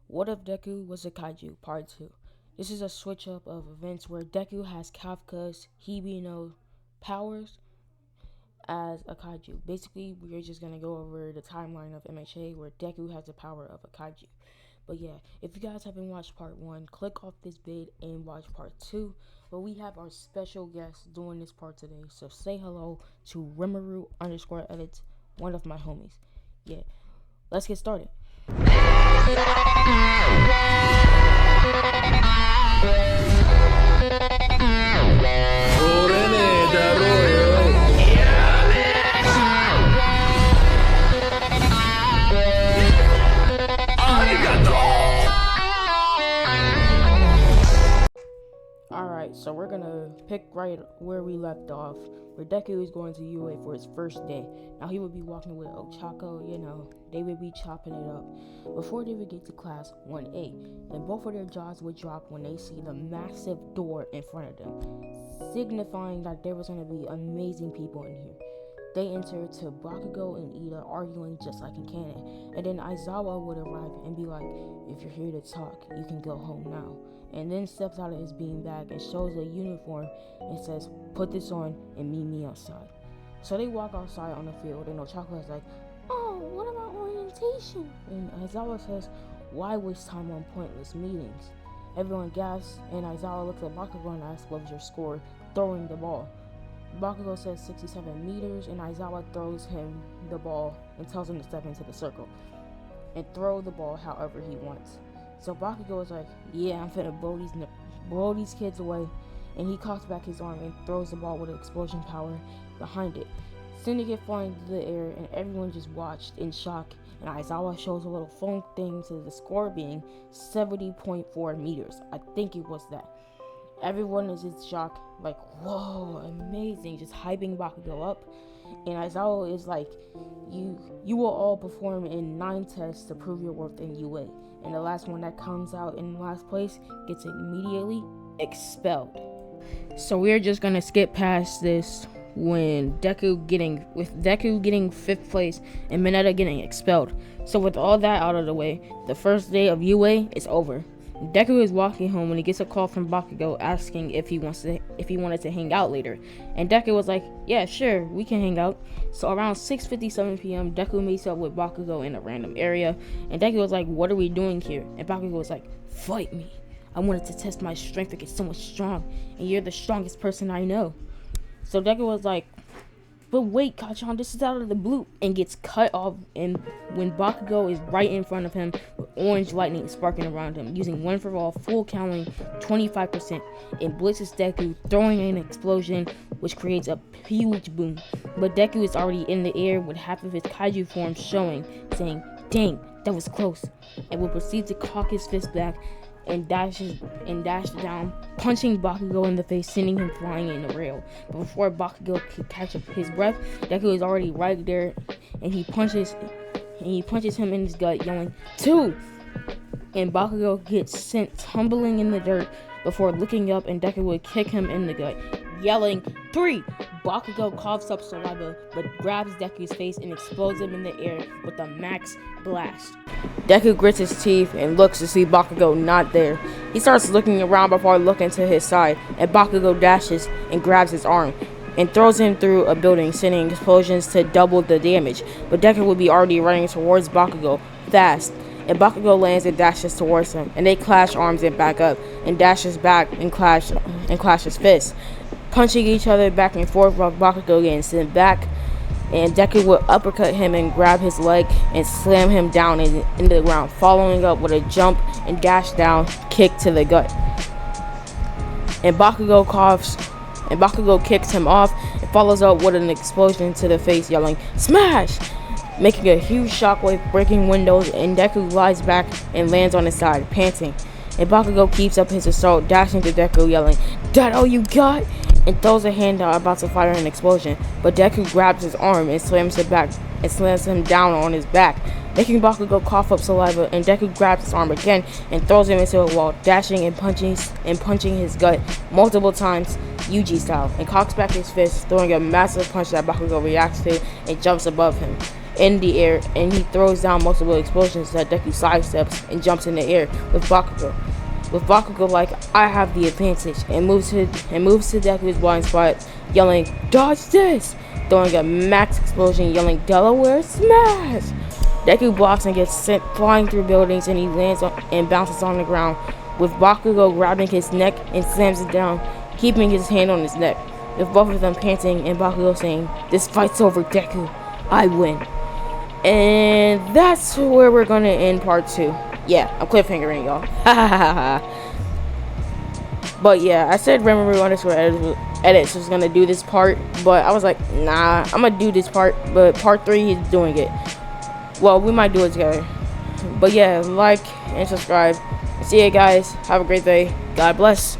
What if Deku was a kaiju? Part 2. This is a switch up of events where Deku has Kafka's Hibino powers as a kaiju. Basically, we're just gonna go over the timeline of MHA where Deku has the power of a kaiju. But yeah, if you guys haven't watched part 1, click off this vid and watch part 2. But we have our special guest doing this part today. So say hello to Rimuru_edits, one of my homies. Yeah, let's get started. Alright, so we're gonna pick right where we left off, where Deku is going to UA for his first day. Now he would be walking with Ochako, they would be chopping it up before they would get to class 1A. And both of their jaws would drop when they see the massive door in front of them, signifying that there was gonna be amazing people in here. They enter to Bakugo and Ida arguing just like in canon. And then Aizawa would arrive and be like, if you're here to talk, you can go home now. And then steps out of his beanbag and shows a uniform and says, put this on and meet me outside. So they walk outside on the field and Ochako is like, oh, what about orientation? And Aizawa says, why waste time on pointless meetings? Everyone gasps and Aizawa looks at Bakugo and asks, what was your score throwing the ball? Bakugo says 67 meters, and Aizawa throws him the ball and tells him to step into the circle and throw the ball however he wants. So Bakugo is like, yeah, I'm finna blow these kids away, and he cocks back his arm and throws the ball with explosion power behind it, sending it flying through the air, and everyone just watched in shock, and Aizawa shows a little phone thing to the score being 70.4 meters. I think it was that. Everyone is in shock, like, whoa, amazing, just hyping Bakugo up. And Aizawa is like, you will all perform in 9 tests to prove your worth in UA. And the last one that comes out in last place gets immediately expelled. So we're just gonna skip past this with Deku getting 5th place and Mineta getting expelled. So with all that out of the way, the first day of UA is over. Deku is walking home when he gets a call from Bakugo asking if he wanted to hang out later. And Deku was like, yeah, sure, we can hang out. So around 6:57 p.m., Deku meets up with Bakugo in a random area. And Deku was like, what are we doing here? And Bakugo was like, fight me. I wanted to test my strength to get someone strong. And you're the strongest person I know. So Deku was like, but wait, Kachan, this is out of the blue, and gets cut off. And when Bakugo is right in front of him with orange lightning sparking around him, using one for all, full counting 25%, and blitzes Deku, throwing an explosion, which creates a huge boom. But Deku is already in the air with half of his kaiju form showing, saying, dang, that was close, and will proceed to cock his fist back and dash down, punching Bakugo in the face, sending him flying in the rail. But before Bakugo could catch up his breath, Deku is already right there, and he punches him in his gut, yelling, 2! And Bakugo gets sent tumbling in the dirt before looking up, and Deku would kick him in the gut, yelling, 3! Bakugo coughs up saliva, but grabs Deku's face and explodes him in the air with a max blast. Deku grits his teeth and looks to see Bakugo not there. He starts looking around before looking to his side, and Bakugo dashes and grabs his arm and throws him through a building, sending explosions to double the damage. But Deku would be already running towards Bakugo fast, and Bakugo lands and dashes towards him, and they clash arms and back up, and dashes back and clashes fists, punching each other back and forth while Bakugo getting sent back. And Deku would uppercut him and grab his leg and slam him down into the ground, following up with a jump and dash down kick to the gut. And Bakugo coughs, and Bakugo kicks him off and follows up with an explosion to the face, yelling, smash! Making a huge shockwave, breaking windows, and Deku lies back and lands on his side, panting. And Bakugo keeps up his assault, dashing to Deku, yelling, that all you got? And throws a hand out about to fire an explosion, but Deku grabs his arm and slams him down on his back, making Bakugo cough up saliva. And Deku grabs his arm again and throws him into a wall, dashing and punching his gut multiple times, Yuji style, and cocks back his fist, throwing a massive punch that Bakugo reacts to and jumps above him. in the air, and he throws down multiple explosions that Deku sidesteps and jumps in the air with Bakugo. With Bakugo like, I have the advantage, and moves to Deku's blind spot, yelling, "Dodge this!" Throwing a max explosion, yelling, "Delaware smash!" Deku blocks and gets sent flying through buildings, and he lands and bounces on the ground, with Bakugo grabbing his neck and slams it down, keeping his hand on his neck, with both of them panting and Bakugo saying, "This fight's over, Deku. I win." And that's where we're gonna end part 2. Yeah, I'm cliffhangering, y'all. But yeah, I said Edits was gonna do this part, but I was like, nah, I'm gonna do this part, but part 3 he's doing it. Well, we might do it together. But yeah, like and subscribe. See you guys. Have a great day. God bless.